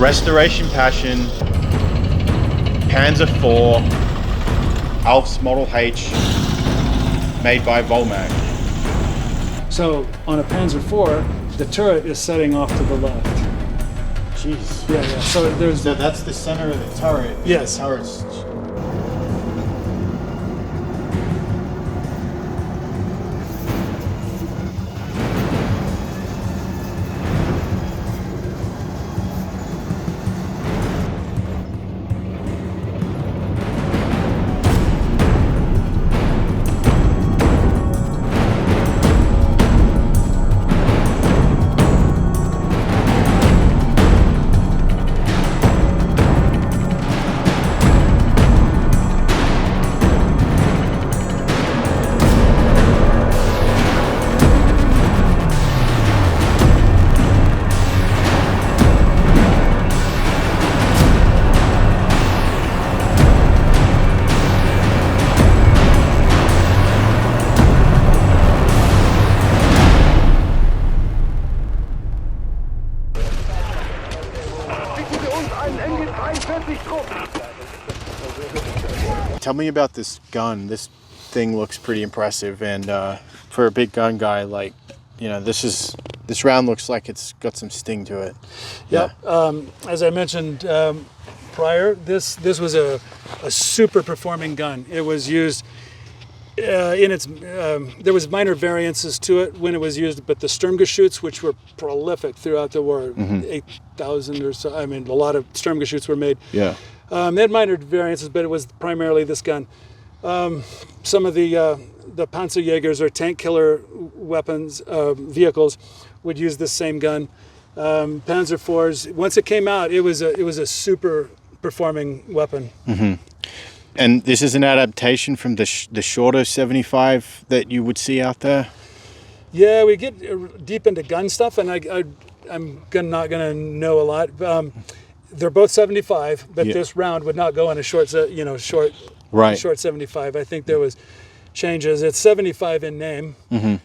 Restoration Passion, Panzer IV Ausf Model H, made by Volmag. So on a Panzer IV, the turret is setting off to the left. Jeez. Yeah. So that's the center of the turret. Yes. The turret's... Tell me about this gun. This thing looks pretty impressive, and for a big gun guy, like, you know, this round looks like it's got some sting to it. Yeah. As I mentioned prior, this was a super performing gun. It was used in its there was minor variances to it when it was used, but the Sturmgeschütz, which were prolific throughout the war, 8,000 or so. I mean, a lot of Sturmgeschütz were made. Yeah. They had minor variances, but it was primarily this gun. Some of the Panzerjägers or tank killer weapons vehicles would use this same gun. Panzer IVs. Once it came out, it was a super performing weapon. Mm-hmm. And this is an adaptation from the shorter 75 that you would see out there? Yeah, we get deep into gun stuff, and I'm not going to know a lot. They're both 75, but this round would not go in a short 75. I think there was changes. It's 75 in name and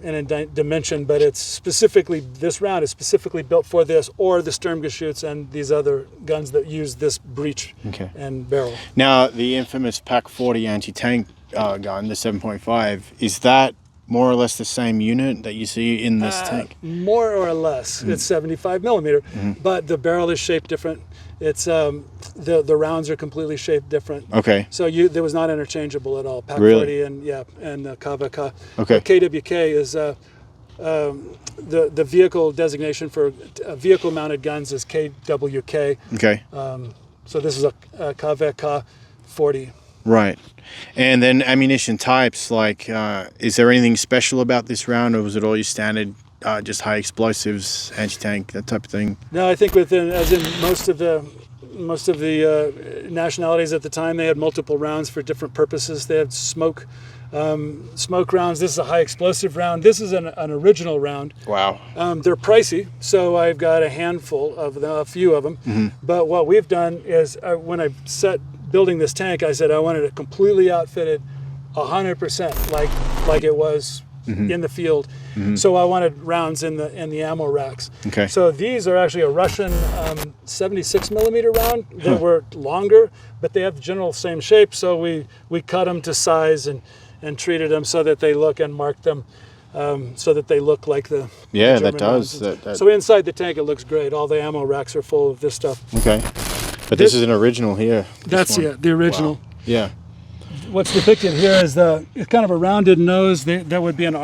in dimension, but it's specifically, this round is specifically built for this or the Sturmgeschütz and these other guns that use this breech and barrel. Now, the infamous Pak 40 anti-tank gun, the 7.5, is that more or less the same unit that you see in this tank? More or less. It's 75 millimeter, but the barrel is shaped different. It's the rounds are completely shaped different. Okay. So there was not interchangeable at all. Pak 40 and KVK. Okay. KWK is the vehicle designation for vehicle-mounted guns is KWK. Okay. So this is a KVK 40. Right. And then ammunition types, like, is there anything special about this round, or was it all your standard, just high explosives, anti-tank, that type of thing? No, I think as in most of the nationalities at the time, they had multiple rounds for different purposes. They had smoke rounds. This is a high explosive round. This is an original round. Wow. They're pricey, so I've got a handful of them, a few of them. But what we've done is when I building this tank, I said I wanted it completely outfitted 100% like it was in the field. So I wanted rounds in the ammo racks. Okay. So these are actually a Russian 76 millimeter round. They were longer, but they have the general same shape. So we cut them to size and treated them so that they look and marked them so that they look like the German that does. rounds. So inside the tank it looks great. All the ammo racks are full of this stuff. Okay. But this is an original here. That's the original. Wow. Yeah. What's depicted here is it's kind of a rounded nose. That would be an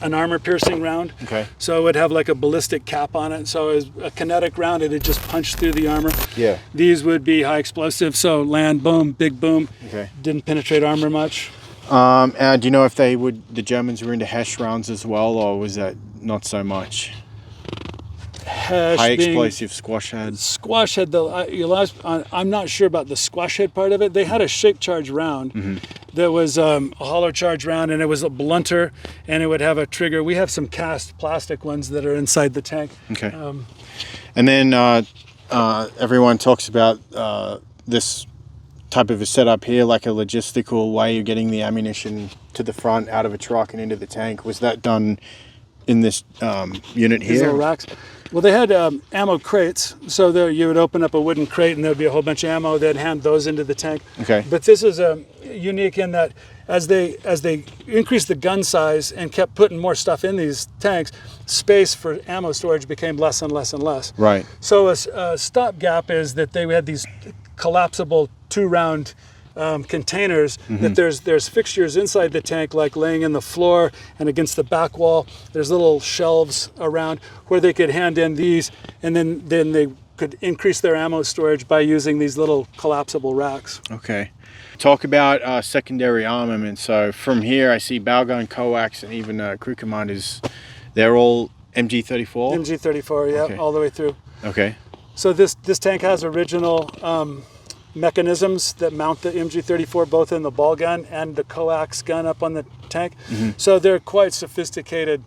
armor-piercing round. Okay. So it would have like a ballistic cap on it. So as a kinetic round, it'd just punch through the armor. Yeah. These would be high explosive. So land, boom, big boom. Okay. Didn't penetrate armor much. And do you know if the Germans were into Hesh rounds as well, or was that not so much? Hesh high explosive squash head. Squash head, I'm not sure about the squash head part of it. They had a shape charge round that was a hollow charge round, and it was a blunter, and it would have a trigger. We have some cast plastic ones that are inside the tank. Okay. And then everyone talks about this type of a setup here, like a logistical way of getting the ammunition to the front, out of a truck and into the tank. Was that done in this unit These here? little racks. Well, they had ammo crates, so there you would open up a wooden crate and there'd be a whole bunch of ammo. They'd hand those into the tank. Okay. But this is unique in that as they increased the gun size and kept putting more stuff in these tanks, space for ammo storage became less and less and less. Right. So a stopgap is that they had these collapsible 2-round containers that there's fixtures inside the tank, like laying in the floor and against the back wall. There's little shelves around where they could hand in these, and then they could increase their ammo storage by using these little collapsible racks. Okay. Talk about secondary armament. So from here I see bow gun, coax, and even crew commanders. They're all MG34? MG34, yeah, Okay. all the way through. Okay. So this tank has original mechanisms that mount the MG34 both in the ball gun and the coax gun up on the tank. So they're quite sophisticated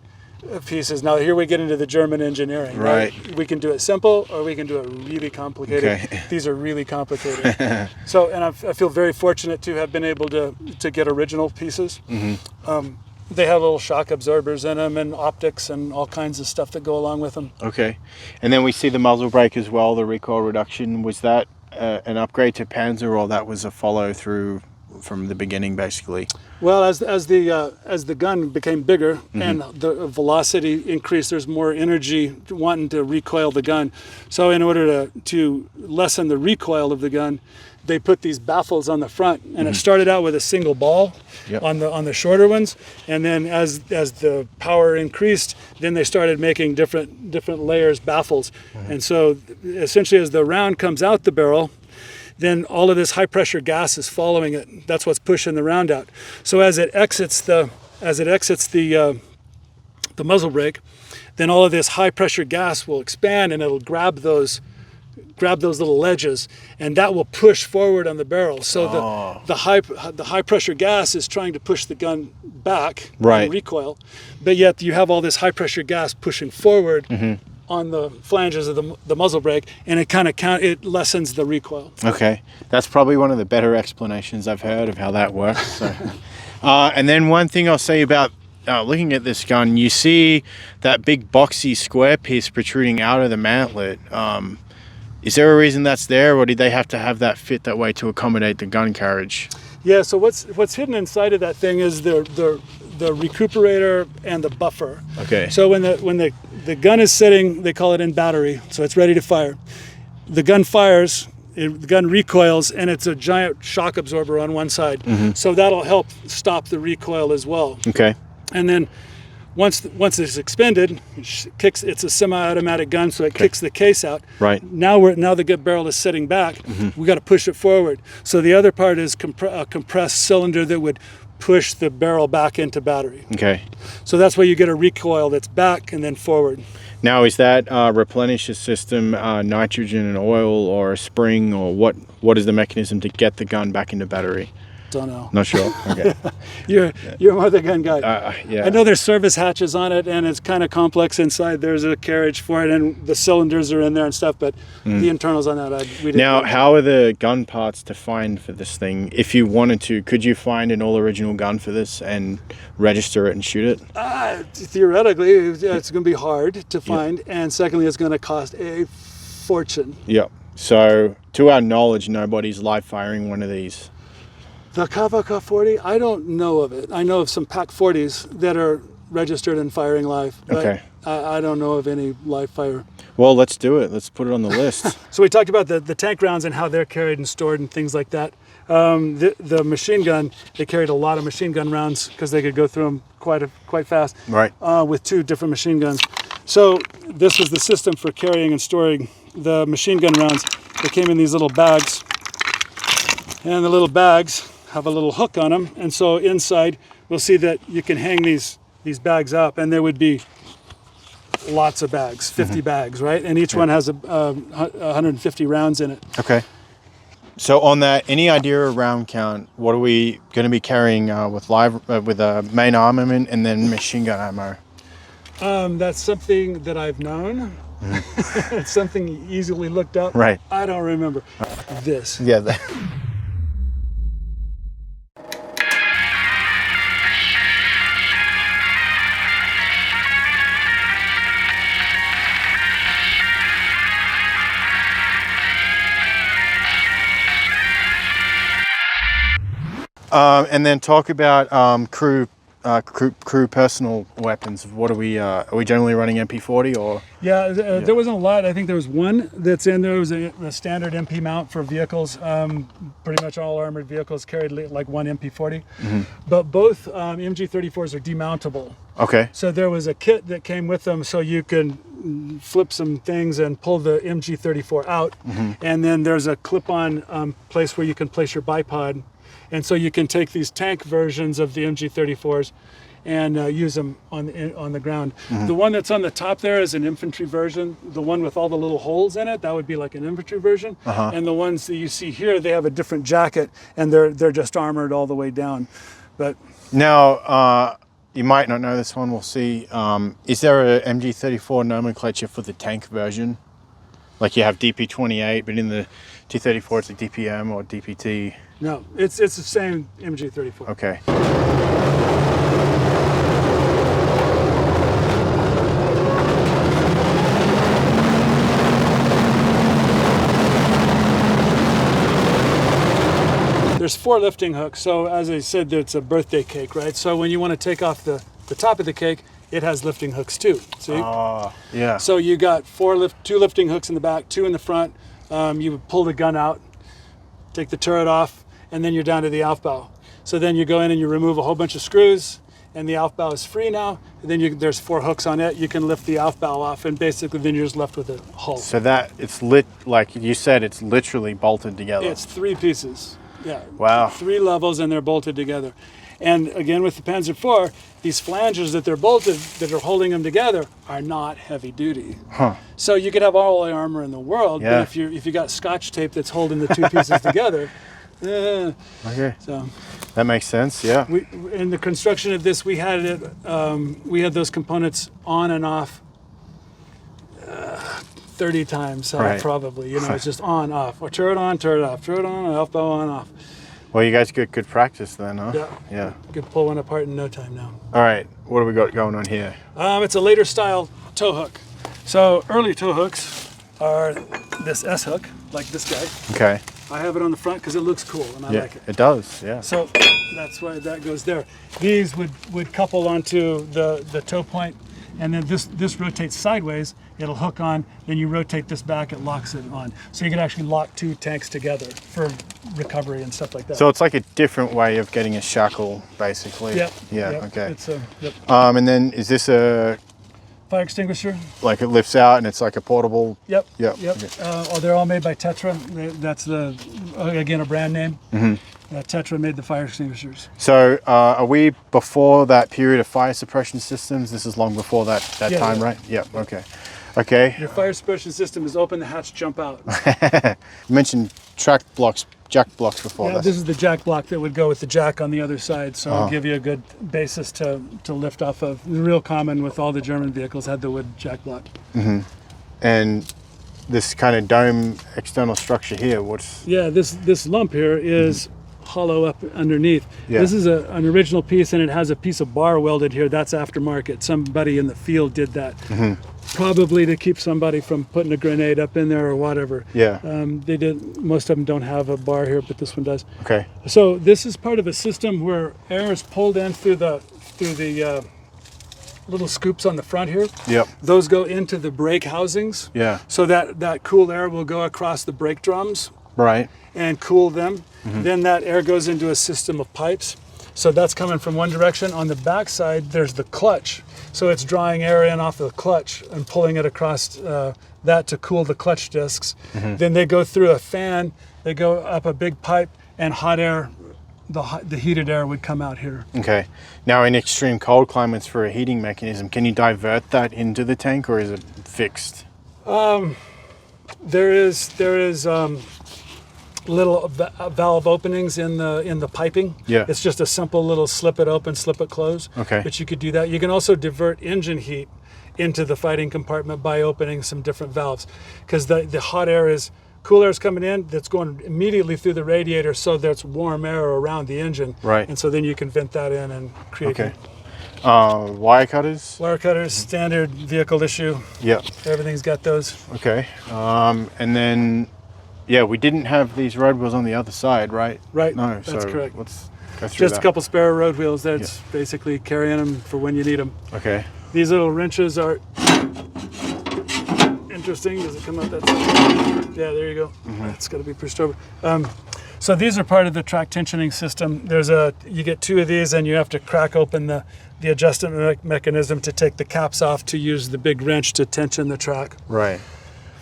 pieces. Now here we get into the German engineering. Right. We can do it simple or we can do it really complicated. Okay. These are really complicated. So, and I feel very fortunate to have been able to get original pieces. They have little shock absorbers in them and optics and all kinds of stuff that go along with them. Okay. And then we see the muzzle brake as well, the recoil reduction. Was that an upgrade to Panzer, or that was a follow through from the beginning, basically? Well, as the gun became bigger and the velocity increased, there's more energy wanting to recoil the gun. So in order to lessen the recoil of the gun, they put these baffles on the front, and it started out with a single ball on the shorter ones, and then as the power increased, then they started making different layers baffles. And so essentially as the round comes out the barrel, then all of this high pressure gas is following it. That's what's pushing the round out. So as it exits the muzzle brake, then all of this high pressure gas will expand and it'll grab those little ledges, and that will push forward on the barrel. So the high pressure gas is trying to push the gun back and recoil, but yet you have all this high pressure gas pushing forward on the flanges of the muzzle brake, and it lessens the recoil. Okay, that's probably one of the better explanations I've heard of how that works. So. And then one thing I'll say about looking at this gun, you see that big boxy square piece protruding out of the mantlet. Is there a reason that's there, or did they have to have that fit that way to accommodate the gun carriage? Yeah, so what's hidden inside of that thing is the recuperator and the buffer. Okay. So when the gun is sitting, they call it in battery, so it's ready to fire. The gun fires, the gun recoils, and it's a giant shock absorber on one side. So that'll help stop the recoil as well. Okay. And then once it's expended, it's a semi-automatic gun, so it kicks the case out. Right. Now the good barrel is sitting back. We got to push it forward. So the other part is a compressed cylinder that would push the barrel back into battery. Okay. So that's why you get a recoil that's back and then forward. Now, is that replenish the system nitrogen and oil, or a spring, or what is the mechanism to get the gun back into battery? Don't know. Not sure. Okay. You're more the gun guy. Yeah. I know there's service hatches on it, and it's kind of complex inside. There's a carriage for it, and the cylinders are in there and stuff. But the internals on that, we didn't. Now, how are the gun parts to find for this thing? If you wanted to, could you find an all original gun for this and register it and shoot it? Theoretically, it's going to be hard to find, and secondly, it's going to cost a fortune. Yep. So, to our knowledge, nobody's live firing one of these. The Kavaka 40, I don't know of it. I know of some PAC 40s that are registered and firing live. But okay. I don't know of any live fire. Well, let's do it. Let's put it on the list. So we talked about the tank rounds and how they're carried and stored and things like that. The machine gun, they carried a lot of machine gun rounds because they could go through them quite fast. Right. With 2 different machine guns. So this was the system for carrying and storing the machine gun rounds. They came in these little bags, and the little bags have a little hook on them, and so inside we'll see that you can hang these bags up, and there would be lots of bags, 50 bags, right? And each one has 150 rounds in it. Okay. So on that, any idea of round count? What are we going to be carrying with main armament and then machine gun ammo? That's something that I've known. It's something easily looked up. Right. I don't remember this. Yeah. And then talk about crew personal weapons. What are we generally running MP40 or? Yeah, there wasn't a lot. I think there was one that's in there. It was a standard MP mount for vehicles. Pretty much all armored vehicles carried like one MP40. But both MG34s are demountable. Okay. So there was a kit that came with them, so you can flip some things and pull the MG34 out. And then there's a clip-on place where you can place your bipod. And so you can take these tank versions of the MG34s and use them on the ground. The one that's on the top there is an infantry version. The one with all the little holes in it, that would be like an infantry version. And the ones that you see here, they have a different jacket, and they're just armored all the way down. But now, you might not know this one. We'll see. Is there a MG34 nomenclature for the tank version? Like you have DP28, but in the T34 it's a DPM or DPT. No, it's the same MG34. Okay. There's 4 lifting hooks. So as I said, it's a birthday cake, right? So when you want to take off the top of the cake, it has lifting hooks too. See? Oh, yeah. So you got 2 lifting hooks in the back, 2 in the front. You would pull the gun out, take the turret off, and then you're down to the Aufbau. So then you go in and you remove a whole bunch of screws, and the Aufbau is free now. And then there's 4 hooks on it. You can lift the Aufbau off, and basically then you're just left with a hull. So that it's lit, like you said, it's literally bolted together. It's 3 pieces. Yeah. Wow. 3 levels, and they're bolted together. And again, with the Panzer IV, these flanges that they're bolted, that are holding them together, are not heavy duty. So you could have all the armor in the world, but if you got Scotch tape that's holding the 2 pieces together, okay. So that makes sense. Yeah. In the construction of this, we had it. We had those components on and off 30 times, probably. You know, it's just on, off, or turret on, turret off, turret on, Aufbau on, off. Well, you guys get good practice then, huh? Yeah. You could pull one apart in no time now. All right, what do we got going on here? It's a later style tow hook. So early tow hooks are this S hook, like this guy. Okay. I have it on the front because it looks cool and I like it. It does, yeah. So that's why that goes there. These would couple onto the tow point, and then this rotates sideways. It'll hook on, then you rotate this back, it locks it on. So you can actually lock 2 tanks together for recovery and stuff like that. So it's like a different way of getting a shackle, basically. Yeah, okay. It's and then is this a fire extinguisher? Like it lifts out and it's like a portable? Yep. Okay. They're all made by Tetra. That's again, a brand name. Tetra made the fire extinguishers. So are we before that period of fire suppression systems? This is long before that time, right? Yeah, okay. Okay. Your fire suppression system is open the hatch, jump out. You mentioned jack blocks before. Yeah, this is the jack block that would go with the jack on the other side, so it'll give you a good basis to lift off of. Real common with all the German vehicles had the wood jack block. And this kind of dome external structure here, what's... Yeah, this lump here is hollow up underneath. This is an original piece, and it has a piece of bar welded here. That's aftermarket. Somebody in the field did that. Probably to keep somebody from putting a grenade up in there or whatever. They did. Most of them don't have a bar here, but this one does. Okay. So this is part of a system where air is pulled in through the little scoops on the front here. Those go into the brake housings. So that cool air will go across the brake drums. And cool them. Then that air goes into a system of pipes. So that's coming from one direction. On the back side, there's the clutch. So it's drawing air in off the clutch and pulling it across that to cool the clutch discs. Then they go through a fan, they go up a big pipe, and hot air, the heated air would come out here. Okay. Now in extreme cold climates for a heating mechanism, can you divert that into the tank or is it fixed? There is little valve openings in the piping. It's just a simple little slip it open, slip it close. But you could do that. You can also divert engine heat into the fighting compartment by opening some different valves, because the hot air is, cool air is coming in, that's going immediately through the radiator, so there's warm air around the engine. And so then you can vent that in and create wire cutters? Wire cutters, standard vehicle issue. Everything's got those. And then, we didn't have these road wheels on the other side, right? No, that's correct. Go through Just that. a couple spare road wheels. That's basically carrying them for when you need them. Okay. These little wrenches are interesting. Does it come out that side? Yeah, there you go. It's got to be pushed over. So these are part of the track tensioning system. You get 2 of these, and you have to crack open the adjustment mechanism to take the caps off to use the big wrench to tension the track. Right.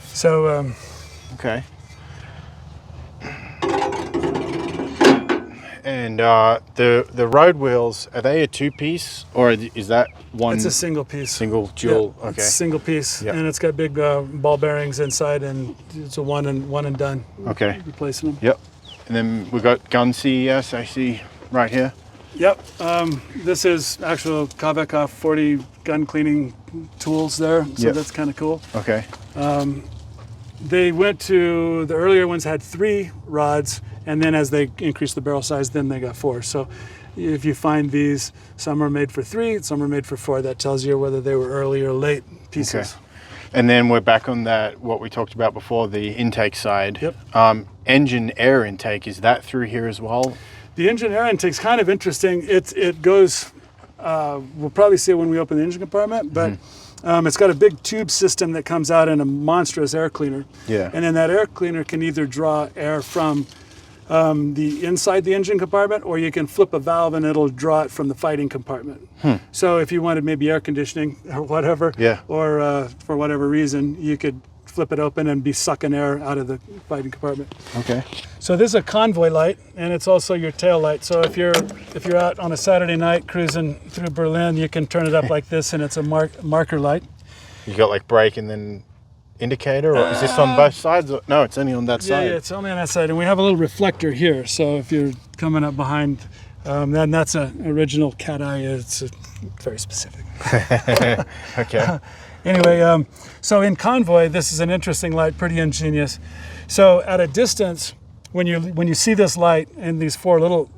So okay. And the road wheels, are they a 2-piece, or is that one? it's a single piece. Single dual. Yeah, okay. It's a single piece, Yep. and it's got big ball bearings inside, and it's a one and done. Okay. Replacing them. Yep. And then we got GunCES, I see right here. Yep. This is actual Kavakov 40 gun cleaning tools there, so Yep. that's kind of cool. Okay. They went to, the earlier ones had 3 rods, and then as they increased the barrel size, then they got 4. So if you find these, some are made for 3, some are made for 4. That tells you whether they were early or late pieces. Okay. And then we're back on that, what we talked about before, the intake side. Yep. Engine air intake, is that through here as well? The engine air intake's kind of interesting. It goes, we'll probably see it when we open the engine compartment, but it's got a big tube system that comes out in a monstrous air cleaner. Yeah. And then that air cleaner can either draw air from the inside the engine compartment, or you can flip a valve and it'll draw it from the fighting compartment. So if you wanted maybe air conditioning or whatever, or for whatever reason, you could flip it open and be sucking air out of the fighting compartment. Okay. So this is a Convoy Light, and it's also your tail light. So if you're out on a Saturday night cruising through Berlin, you can turn it up like this, and it's a marker light. You got like brake and then indicator, or is this on both sides? No, it's only on that side. Yeah, it's only on that side, and we have a little reflector here. So if you're coming up behind, then that's an original cat eye. It's very specific. Okay. Anyway, so in Convoy, this is an interesting light, pretty ingenious. So at a distance, when you see this light and these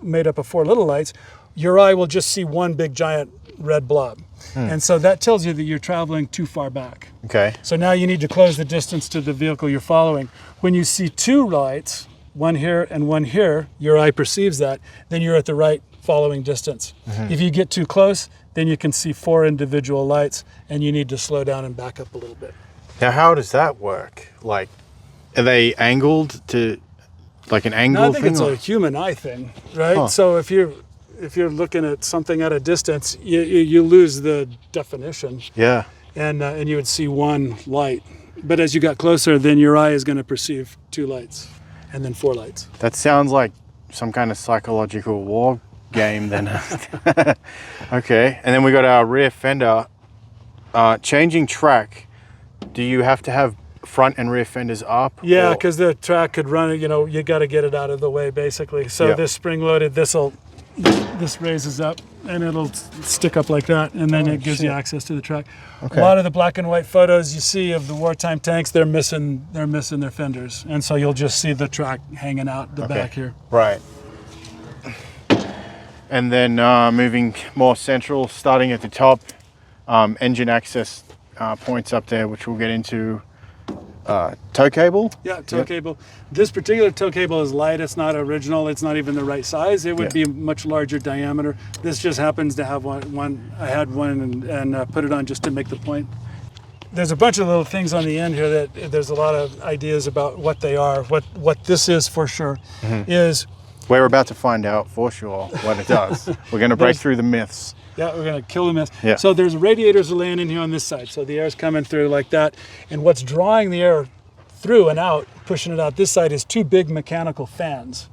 made up of 4 little lights, your eye will just see one big giant red blob. And so that tells you that you're traveling too far back. Okay. So now you need to close the distance to the vehicle you're following. When you see 2 lights, one here and one here, your eye perceives that, then you're at the right following distance. If you get too close, then you can see 4 individual lights, and you need to slow down and back up a little bit. Now, how does that work? Like, are they angled to, like an angle No, I think thing? it's a human eye thing, right? So if you're looking at something at a distance, you lose the definition. Yeah. And you would see 1 light. But as you got closer, then your eye is going to perceive 2 lights, and then 4 lights. That sounds like some kind of psychological war game then. Okay. And then we got our rear fender. Changing track, do you have to have front and rear fenders up? Yeah, because the track could run it, you got to get it out of the way, basically. So this spring-loaded, this raises up, and it'll stick up like that, and then it gives you access to the track. Okay. A lot of the black and white photos you see of the wartime tanks, they're missing their fenders, and so you'll just see the track hanging out the back here. Right. And then moving more central, starting at the top, engine access points up there, which we'll get into. Tow cable? Yeah, tow cable. This particular tow cable is light. It's not original. It's not even the right size. It would be a much larger diameter. This just happens to have one. I had one and put it on just to make the point. There's a bunch of little things on the end here that there's a lot of ideas about what they are. What this is for sure is... We're about to find out for sure what it does. We're going to break through the myths. Yeah, we're going to kill the myth. Yeah. So there's radiators laying in here on this side. So the air's coming through like that. And what's drawing the air through and out, pushing it out this side, is 2 big mechanical fans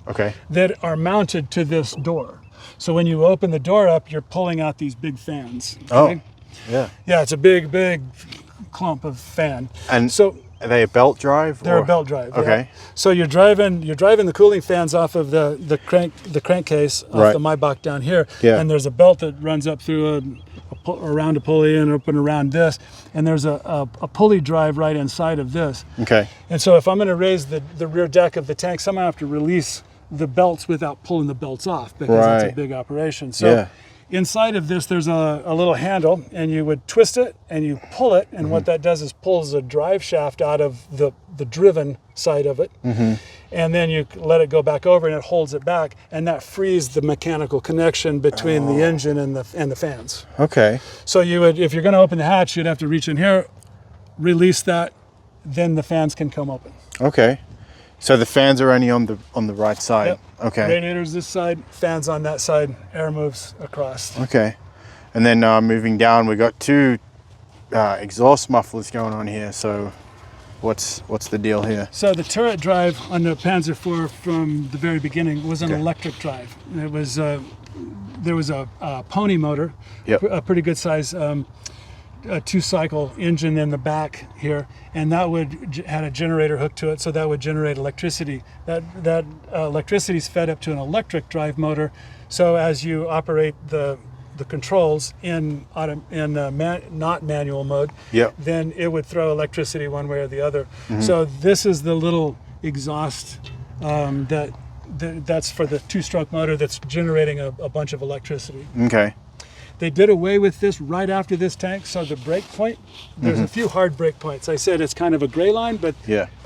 that are mounted to this door. So when you open the door up, you're pulling out these big fans. Okay? Oh, yeah. Yeah, it's a big clump of fan. And so are they a belt drive? They're a belt drive. Okay. Yeah. So you're driving the cooling fans off of the crankcase off the Maybach down here, and there's a belt that runs up through around a pulley and up and around this, and there's a pulley drive right inside of this. Okay. And so if I'm going to raise the rear deck of the tank, somehow I have to release the belts without pulling the belts off, because it's a big operation. So inside of this, there's a little handle, and you would twist it and you pull it, and what that does is pulls a drive shaft out of the driven side of it. and then you let it go back over and it holds it back, and that frees the mechanical connection between the engine and the fans. Okay. So you would, if you're going to open the hatch, you'd have to reach in here, release that, then the fans can come open. Okay. So the fans are only on the right side. Yep. Okay. Radiators this side, fans on that side, air moves across. Okay. And then moving down, we got two exhaust mufflers going on here. So what's the deal here? So the turret drive on the Panzer IV from the very beginning was an electric drive. It was there was a pony motor, a pretty good size. A 2-cycle engine in the back here, and that had a generator hooked to it, so that would generate electricity. That electricity is fed up to an electric drive motor. So as you operate the controls in not manual mode, then it would throw electricity one way or the other. So this is the little exhaust that's for the 2-stroke motor that's generating a bunch of electricity. Okay. They did away with this right after this tank, so the brake point, there's a few hard brake points. I said it's kind of a gray line, but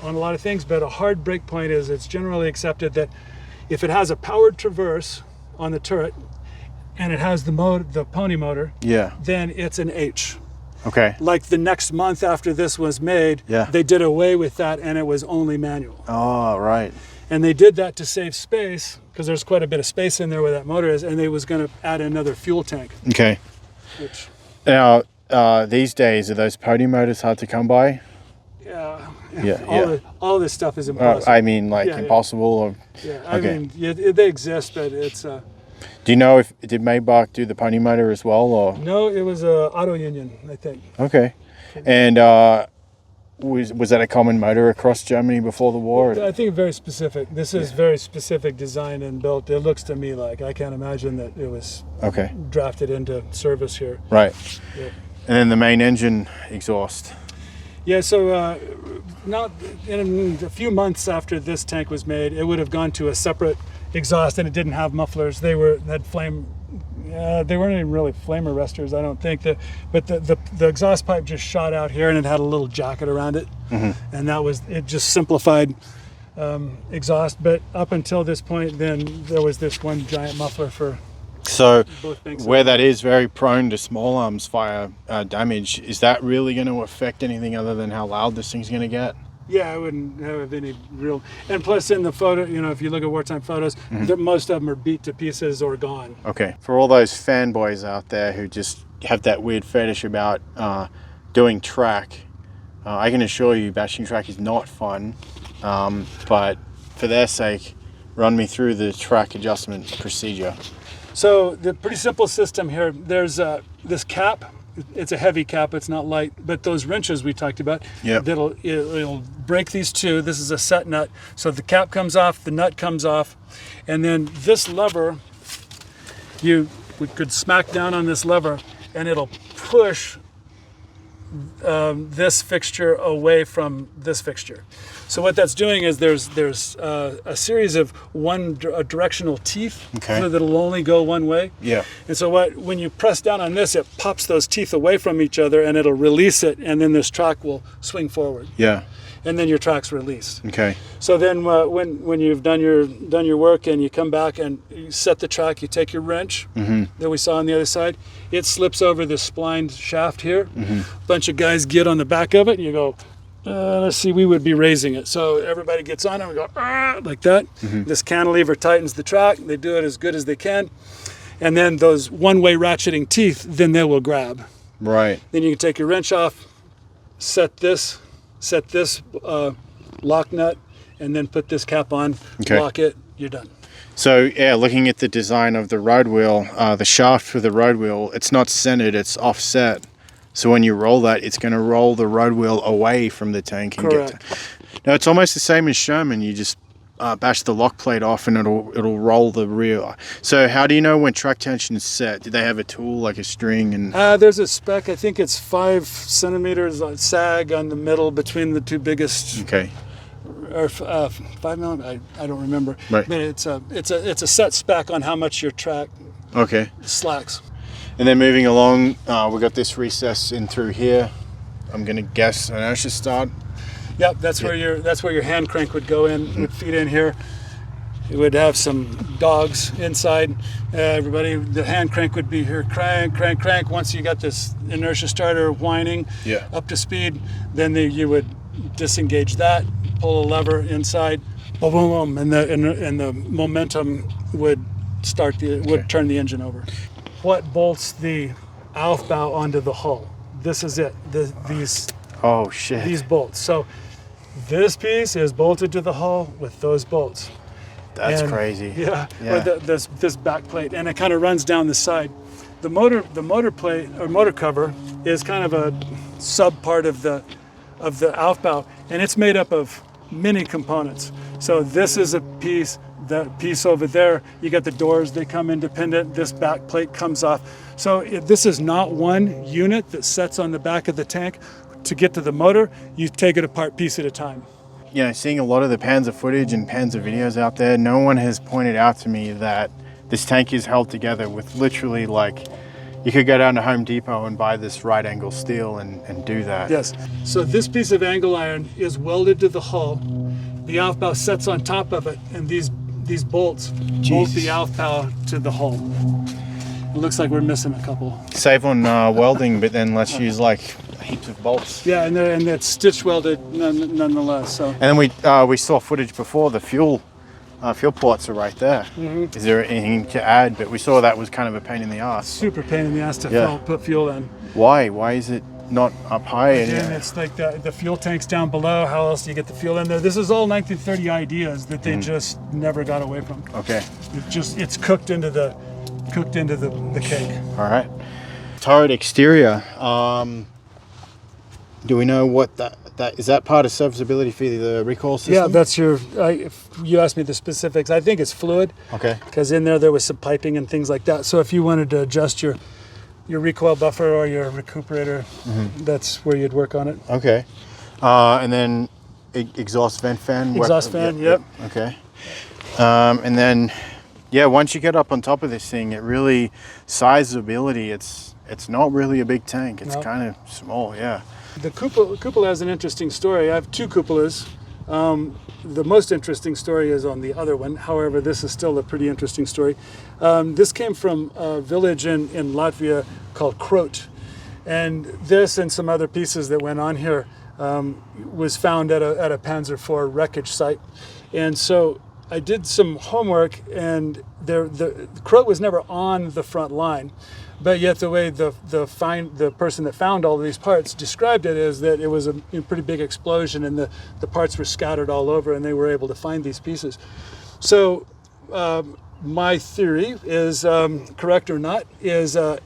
on a lot of things, but a hard brake point is it's generally accepted that if it has a powered traverse on the turret and it has the pony motor, then it's an H. Okay. Like the next month after this was made, they did away with that and it was only manual. Oh, right. And they did that to save space, because there's quite a bit of space in there where that motor is, and they was going to add another fuel tank. Okay. Which, now, these days, are those pony motors hard to come by? All this stuff is impossible. I mean, like impossible? Or, I mean, they exist, but it's... do you know did Maybach do the pony motor as well? Or? No, it was Auto Union, I think. Okay. And... was that a common motor across Germany before the war? I think very specific. This is very specific design and built. It looks to me like I can't imagine that it was drafted into service here. Right. Yeah. And then the main engine exhaust. Yeah, so not in a few months after this tank was made, it would have gone to a separate exhaust, and it didn't have mufflers. They had flame. They weren't even really flame arresters, I don't think. But the exhaust pipe just shot out here, and it had a little jacket around it, and it just simplified exhaust. But up until this point, then there was this one giant muffler for both things. Where that is very prone to small arms fire damage, is that really going to affect anything other than how loud this thing's going to get? Yeah, I wouldn't have any real... And plus in the photo, if you look at wartime photos, most of them are beat to pieces or gone. Okay. For all those fanboys out there who just have that weird fetish about doing track, I can assure you bashing track is not fun. But for their sake, run me through the track adjustment procedure. So the pretty simple system here, there's this cap. It's a heavy cap, it's not light, but those wrenches we talked about, it'll break these two. This is a set nut, so the cap comes off, the nut comes off, and then this lever, we could smack down on this lever, and it'll push this fixture away from this fixture. So what that's doing is there's a series of directional teeth that'll only go one way. Yeah. And so when you press down on this, it pops those teeth away from each other, and it'll release it, and then this track will swing forward. Yeah. And then your track's released. Okay. So then when you've done your work and you come back and you set the track, you take your wrench that we saw on the other side, it slips over this splined shaft here. A bunch of guys get on the back of it, and you go, let's see, we would be raising it. So everybody gets on it, and we go, like that. This cantilever tightens the track. They do it as good as they can. And then those one-way ratcheting teeth, then they will grab. Right. Then you can take your wrench off, set this lock nut, and then put this cap on, lock it, you're done. So yeah, looking at the design of the road wheel, the shaft for the road wheel, it's not centered, it's offset. So when you roll that, it's going to roll the road wheel away from the tank. And Correct. Now it's almost the same as Sherman. You just bash the lock plate off and it'll roll the rear. So how do you know when track tension is set? Do they have a tool like a string? And there's a spec. I think it's 5 centimeters on sag on the middle between the two biggest. Okay. Or 5 millimeters. I don't remember. Right. But it's a set spec on how much your track slacks. And then moving along, we got this recess in through here. I'm gonna guess an inertia start. Yep, that's where your hand crank would go in, would feed in here. It would have some dogs inside. Everybody, the hand crank would be here, crank, crank, crank. Once you got this inertia starter whining up to speed, then you would disengage that, pull a lever inside, boom, boom, boom, and the momentum would turn the engine over. What bolts the Aufbau onto the hull? This is it. These bolts. So this piece is bolted to the hull with those bolts. That's crazy. Yeah. This back plate, and it kind of runs down the side. The motor plate or motor cover is kind of a sub part of the Aufbau, and it's made up of many components. So this is a piece. That piece over there, you got the doors, they come independent. This back plate comes off. So this is not one unit that sets on the back of the tank. To get to the motor, you take it apart piece at a time. You know, seeing a lot of the Panzer footage and Panzer videos out there, no one has pointed out to me that this tank is held together with literally, like, you could go down to Home Depot and buy this right angle steel and do that. Yes. So this piece of angle iron is welded to the hull. The Aufbau sets on top of it, and these bolts bolt the Aufbau to the hull. It looks like we're missing a couple. Save on welding, but then let's use like heaps of bolts. Yeah, and it's stitch welded nonetheless. So. And then we saw footage before. The fuel ports are right there. Mm-hmm. Is there anything to add? But we saw that was kind of a pain in the ass. Super pain in the ass to put fuel in. Why? Why is it not up high? Again, it's like the fuel tank's down below. How else do you get the fuel in there? This is all 1930 ideas that they just never got away from. Okay. It's cooked into the cake. All right. Turret exterior. Do we know what that is? That part of serviceability for the recoil system? Yeah, that's if you asked me the specifics, I think it's fluid. Okay. Because in there was some piping and things like that. So if you wanted to adjust your recoil buffer or your recuperator, that's where you'd work on it. Okay. And then exhaust vent fan. Exhaust fan, yep. Okay. And then, once you get up on top of this thing, it really, sizeability, it's not really a big tank. It's kind of small, yeah. The cupola has an interesting story. I have two cupolas. The most interesting story is on the other one. However, this is still a pretty interesting story. This came from a village in Latvia called Krot. And this and some other pieces that went on here was found at a Panzer IV wreckage site. And so I did some homework, and the Krot was never on the front line. But yet the way the person that found all of these parts described it is that it was a pretty big explosion, and the parts were scattered all over, and they were able to find these pieces. So my theory is, correct or not, is a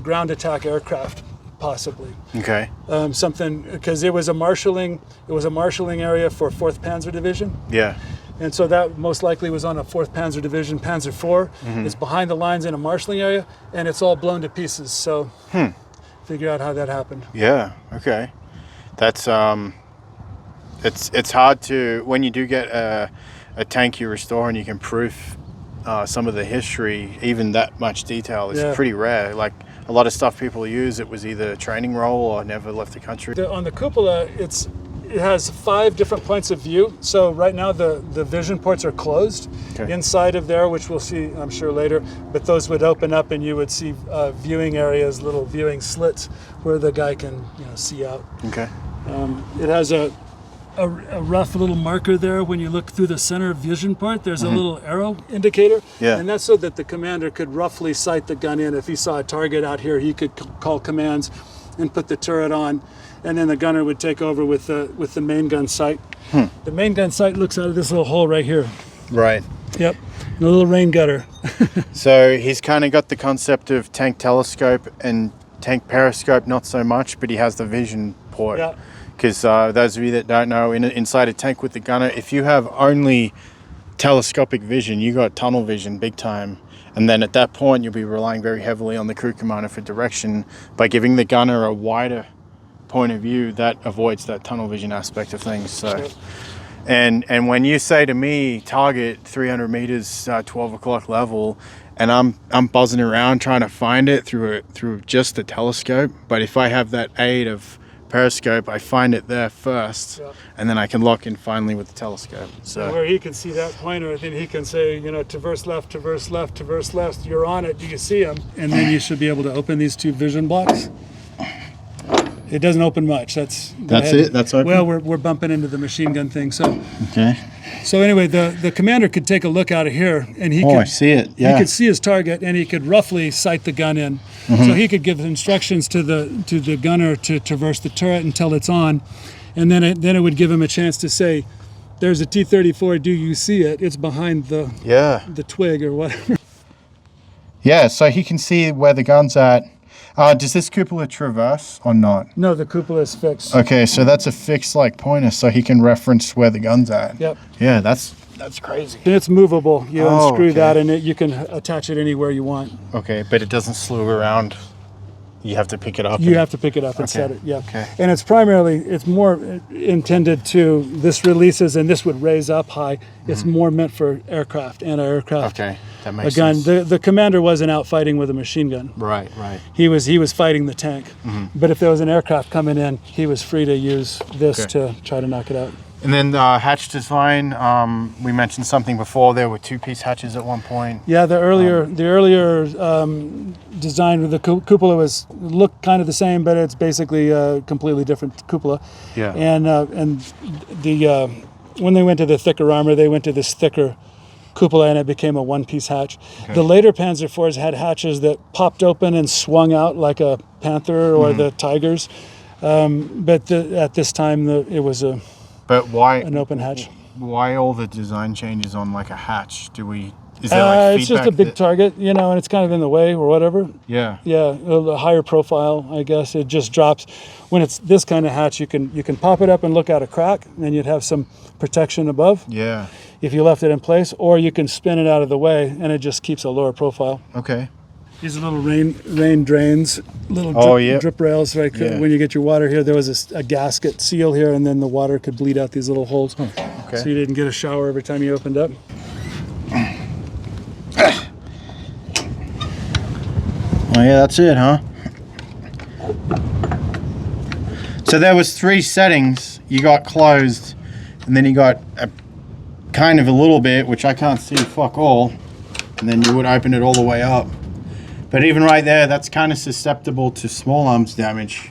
ground attack aircraft, possibly. Okay. Something, because it was a marshalling area for 4th Panzer Division. Yeah. And so that most likely was on a 4th Panzer Division, Panzer IV. It's behind the lines in a marshalling area, and it's all blown to pieces. So figure out how that happened. Yeah, okay. That's, it's hard to, when you do get a tank you restore and you can proof some of the history, even that much detail, is pretty rare. Like a lot of stuff people use, it was either a training role or never left the country. On the cupola, it has 5 different points of view. So right now the vision ports are closed. Okay. Inside of there, which we'll see, I'm sure, later, but those would open up and you would see viewing areas, little viewing slits where the guy can see out. Okay. It has a rough little marker there. When you look through the center vision port, there's a little arrow indicator. Yeah. And that's so that the commander could roughly sight the gun in. If he saw a target out here, he could call commands and put the turret on. And then the gunner would take over with the main gun sight. The main gun sight looks out of this little hole right here. Right. Yep. A little rain gutter. So he's kind of got the concept of tank telescope and tank periscope, not so much, but he has the vision port. Yeah. Because those of you that don't know, inside a tank with the gunner, if you have only telescopic vision, you got tunnel vision big time. And then at that point, you'll be relying very heavily on the crew commander for direction. By giving the gunner a wider point of view, that avoids that tunnel vision aspect of things. So, and when you say to me, target 300 meters, 12 o'clock level, and I'm buzzing around trying to find it through just the telescope, but if I have that aid of periscope, I find it there first, Yeah. and then I can lock in finally with the telescope. So Where he can see that pointer, then he can say, you know, traverse left, traverse left, traverse left. You're on it. Do you see him? And then you should be able to open these two vision blocks. It doesn't open much. That's it? That's open? Well, we're bumping into the machine gun thing. So okay. so anyway, the commander could take a look out of here, and he Oh, could I see it. Yeah. he could see his target, and he could roughly sight the gun in. So he could give instructions to the gunner to traverse the turret until it's on, and then it would give him a chance to say, "There's a T-34. Do you see it? It's behind the twig or whatever." Yeah. So he can see where the gun's at. Does this cupola traverse or not? No, the cupola is fixed. Okay, so that's a fixed like pointer, so he can reference where the gun's at. Yep. Yeah, that's crazy. And it's movable. You Oh, unscrew okay. that, and you can attach it anywhere you want. Okay, but it doesn't slew around. You have to pick it up. You have to pick it up and Okay. set it. Yeah. Okay. And it's more intended to, this releases, and this would raise up high. It's more meant for aircraft, anti-aircraft. Okay, that A makes gun. sense. The commander wasn't out fighting with a machine gun. Right. He was fighting the tank. But if there was an aircraft coming in, he was free to use this Okay. to try to knock it out. And then the hatch design, we mentioned something before. There were two-piece hatches at one point. Yeah, the earlier design with the cupola looked kind of the same, but it's basically a completely different cupola. Yeah. And the when they went to the thicker armor, they went to this thicker cupola, and it became a one-piece hatch. Okay. The later Panzer IVs had hatches that popped open and swung out like a Panther or the Tigers, but at this time it was But why an open hatch. Why all the design changes on like a hatch? Is there like It's just a feedback big that- target, you know, and it's kind of in the way or whatever. Yeah. Yeah, a higher profile, I guess. It just drops. When it's this kind of hatch, you can pop it up and look out a crack, and then you'd have some protection above Yeah. if you left it in place, or you can spin it out of the way, and it just keeps a lower profile. Okay. These are little rain drains, little Oh, yeah. drip rails. Right, Yeah. when you get your water here, there was a gasket seal here, and then the water could bleed out these little holes, Okay. so you didn't get a shower every time you opened up. Oh yeah, that's it, huh? So there was 3 settings. You got closed, and then you got a kind of a little bit, which I can't see fuck all, and then you would open it all the way up. But even right there, that's kind of susceptible to small arms damage.